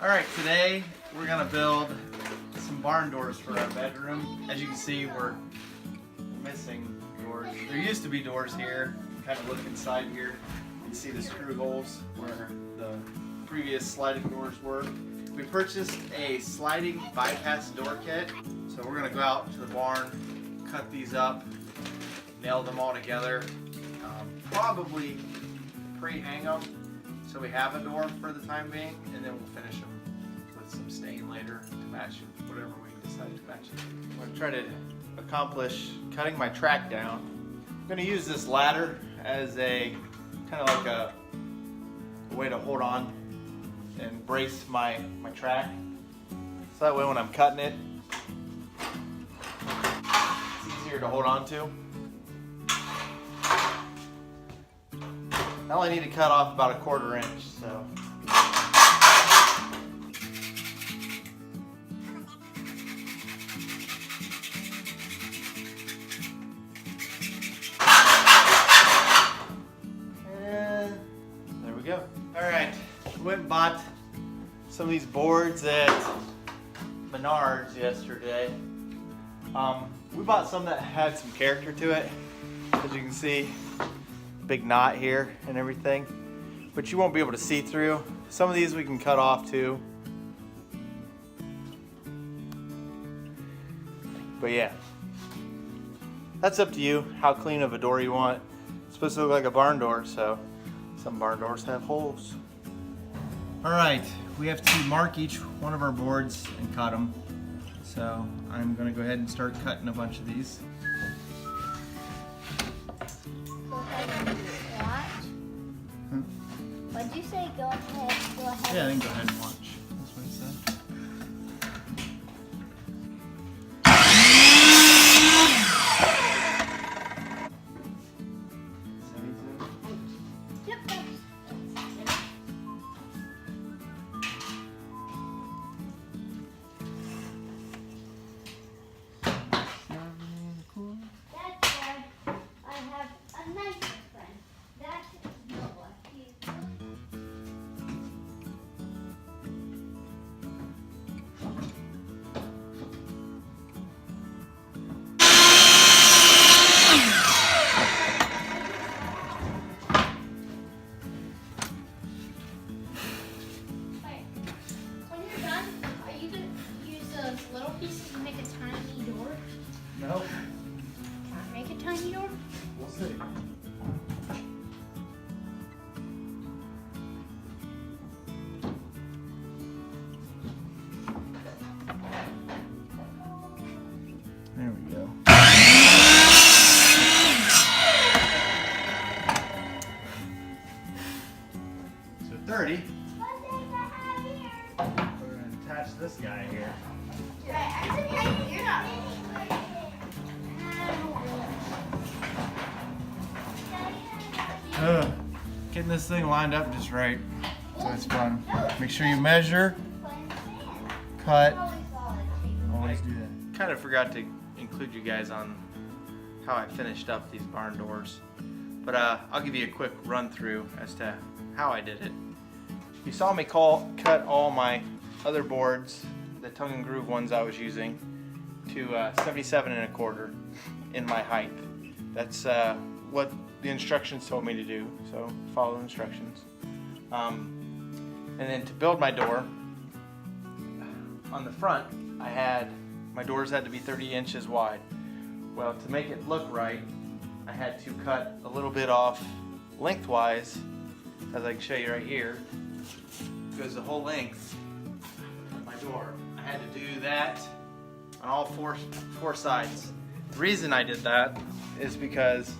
Alright, today we're going to build some barn doors for our bedroom. As you can see, we're missing doors. There used to be doors here. You can kind of look inside here. You can see the screw holes where the previous sliding doors were. We purchased a sliding bypass door kit. So we're going to go out to the barn, cut these up, nail them all together, probably pre-hang them so we have a door for the time being, and then we'll finish them with some stain later to match whatever we decide to match it. I'm going to try to accomplish cutting my track down. I'm going to use this ladder as a kind of like a way to hold on and brace my track, so that way when I'm cutting it, it's easier to hold on to. I only need to cut off about 1/4 inch, so. And there we go. All right, went and bought some of these boards at Menards yesterday. We bought some that had some character to it, as you can see. Big knot here and everything, but you won't be able to see through. Some of these we can cut off too. But yeah, that's up to you how clean of a door you want. It's supposed to look like a barn door, so some barn doors have holes. All right, we have to mark each one of our boards and cut them. So I'm gonna go ahead and start cutting a bunch of these. What'd you say? Go ahead. Go ahead. Yeah, then go ahead and watch. That's what he said. Yep. That's why I have a nice friend. That's Noah. Little pieces to make a tiny door? No. Can I make a tiny door? We'll see. There we go. So 30. We're going to attach this guy here. Getting this thing lined up just right, so it's fun. Make sure you measure, cut, always do that. Kind of forgot to include you guys on how I finished up these barn doors, but I'll give you a quick run through as to how I did it. You saw me cut all my other boards, the tongue and groove ones I was using, to 77 1/4 in my height. That's what the instructions told me to do, so follow the instructions. And then to build my door, on the front, my doors had to be 30 inches wide. Well, to make it look right, I had to cut a little bit off lengthwise, as I can show you right here. It goes the whole length of my door. I had to do that on all four sides. The reason I did that is because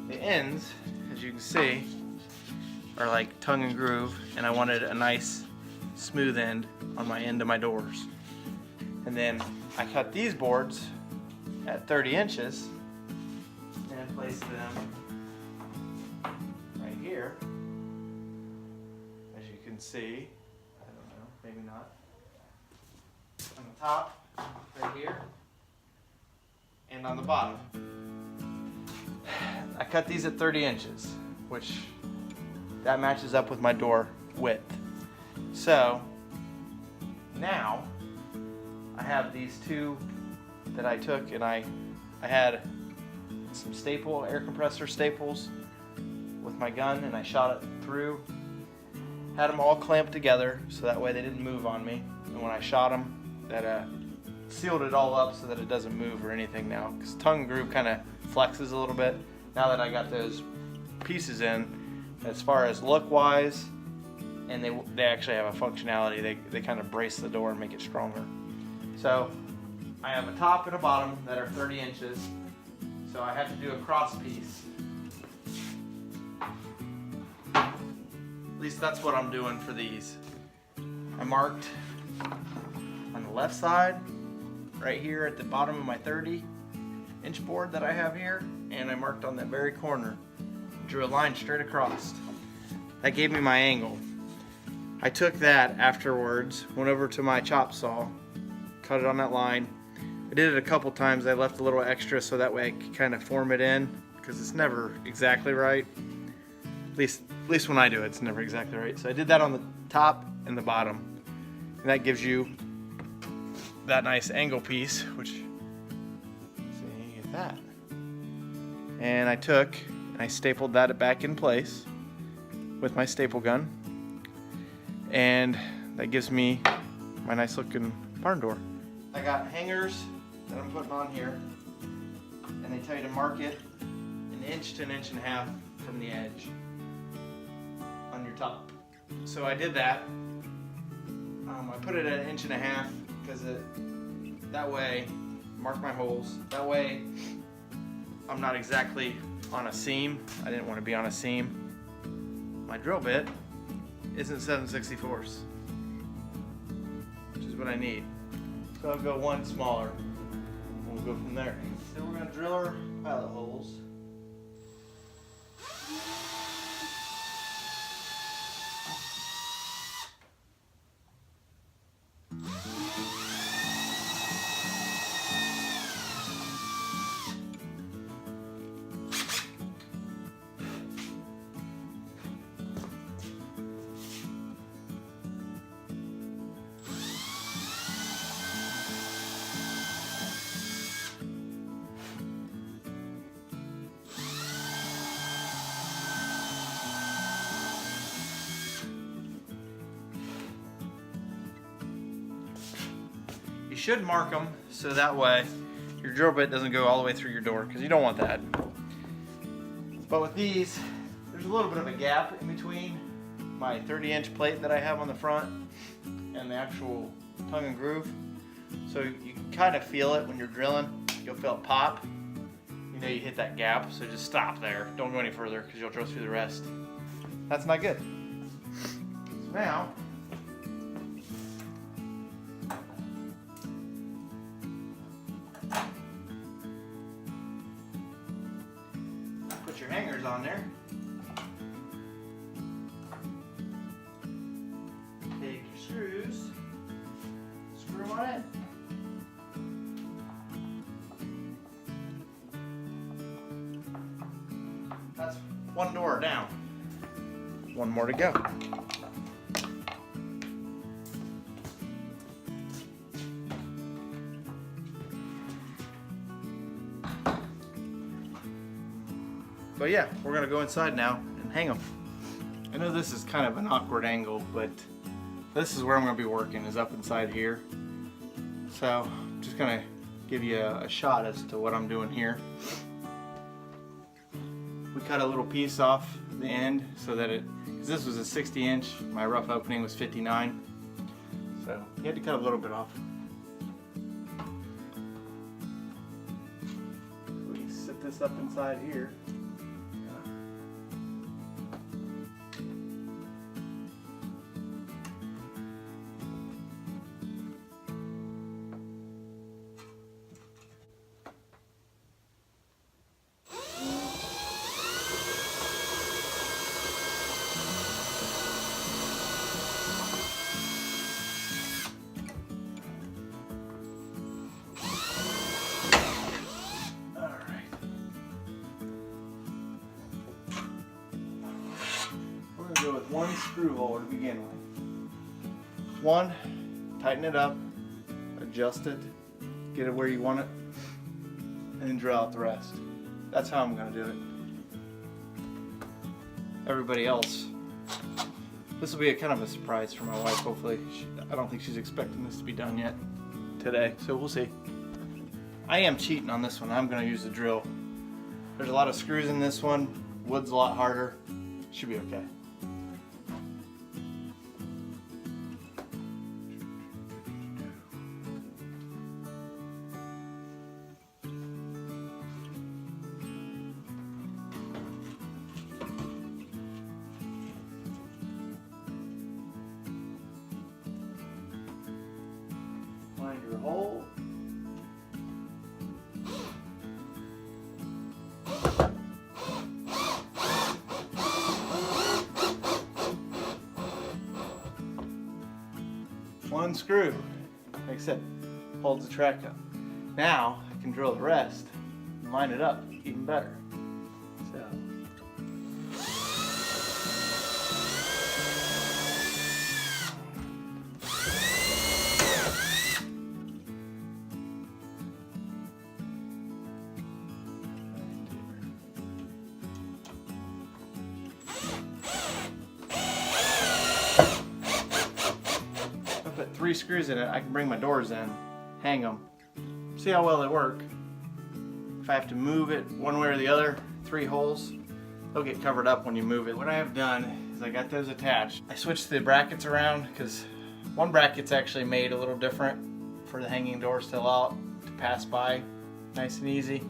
the ends, as you can see, are like tongue and groove, and I wanted a nice smooth end on my end of my doors. And then I cut these boards at 30 inches and placed them right here, as you can see. I don't know, maybe not. On the top, right here, and on the bottom. I cut these at 30 inches, which that matches up with my door width. So now I have these two that I took, and I had some air compressor staples with my gun, and I shot it through. Had them all clamped together so that way they didn't move on me. And when I shot them, that sealed it all up so that it doesn't move or anything now. Because tongue and groove kind of flexes a little bit. Now that I got those pieces in, as far as look-wise, and they actually have a functionality. They kind of brace the door and make it stronger. So I have a top and a bottom that are 30 inches. So I have to do a cross piece. At least that's what I'm doing for these. I marked on the left side, right here at the bottom of my 30-inch board that I have here, and I marked on that very corner. Drew a line straight across. That gave me my angle. I took that afterwards, went over to my chop saw, cut it on that line. I did it a couple times. I left a little extra so that way I could kind of form it in, because it's never exactly right. At least when I do it, it's never exactly right. So I did that on the top and the bottom, and that gives you that nice angle piece, which, see, you get that. And I took and I stapled that back in place with my staple gun, and that gives me my nice looking barn door. I got hangers that I'm putting on here, and they tell you to mark it an inch to an inch and a half from the edge on your top. So I did that. I put it at an inch and a half because that way, mark my holes. That way, I'm not exactly on a seam. I didn't want to be on a seam. My drill bit isn't 7/64, which is what I need. So I'll go one smaller. We'll go from there. So we're going to drill our pilot holes. You should mark them so that way your drill bit doesn't go all the way through your door, because you don't want that. But with these, there's a little bit of a gap in between my 30-inch plate that I have on the front and the actual tongue and groove. So you can kind of feel it when you're drilling. You'll feel it pop. You know you hit that gap, so just stop there. Don't go any further because you'll drill through the rest. That's not good. So now, put your hangers on there. Take your screws, screw them on in. That's one door down. One more to go. But yeah, we're gonna go inside now and hang them. I know this is kind of an awkward angle, but this is where I'm gonna be working, is up inside here. So I'm just gonna give you a shot as to what I'm doing here. We cut a little piece off the end so that because this was a 60-inch, my rough opening was 59. So you had to cut a little bit off. We sit this up inside here. Go with one screw hole to begin with. one, tighten it up, adjust it, get it where you want it, and then drill out the rest. That's how I'm gonna do it. Everybody else, this will be a kind of a surprise for my wife, hopefully. I don't think she's expecting this to be done yet today, so we'll see. I am cheating on this one. I'm gonna use the drill. There's a lot of screws in this one. Wood's a lot harder. Should be okay. Find your hole. One screw, like I said, holds the track up. Now I can drill the rest and line it up even better. So. Put 3 screws in it, I can bring my doors in, hang them, see how well they work. If I have to move it one way or the other, 3 holes, they'll get covered up when you move it. What I have done is I got those attached. I switched the brackets around because one bracket's actually made a little different for the hanging doors to allow it to pass by nice and easy.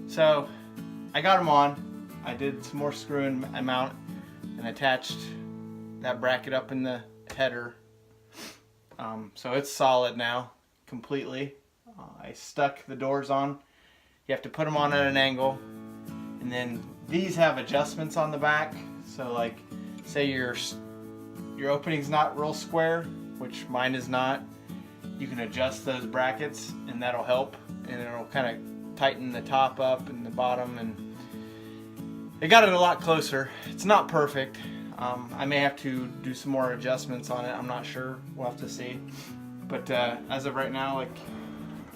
So I got them on. I did some more screwing and mount and attached that bracket up in the header. So it's solid now, completely. I stuck the doors on. You have to put them on at an angle. And then these have adjustments on the back. So like, say your opening's not real square, which mine is not, you can adjust those brackets and that'll help. And it'll kind of tighten the top up and the bottom, and it got it a lot closer. It's not perfect. I may have to do some more adjustments on it. I'm not sure. We'll have to see. But as of right now, like,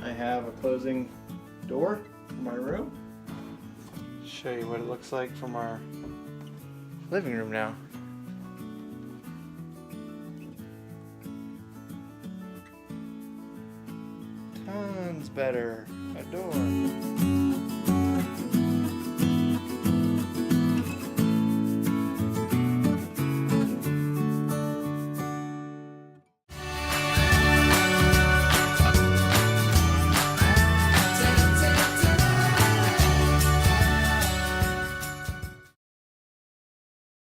I have a closing door for my room. Show you what it looks like from our living room now. Tons better. A door.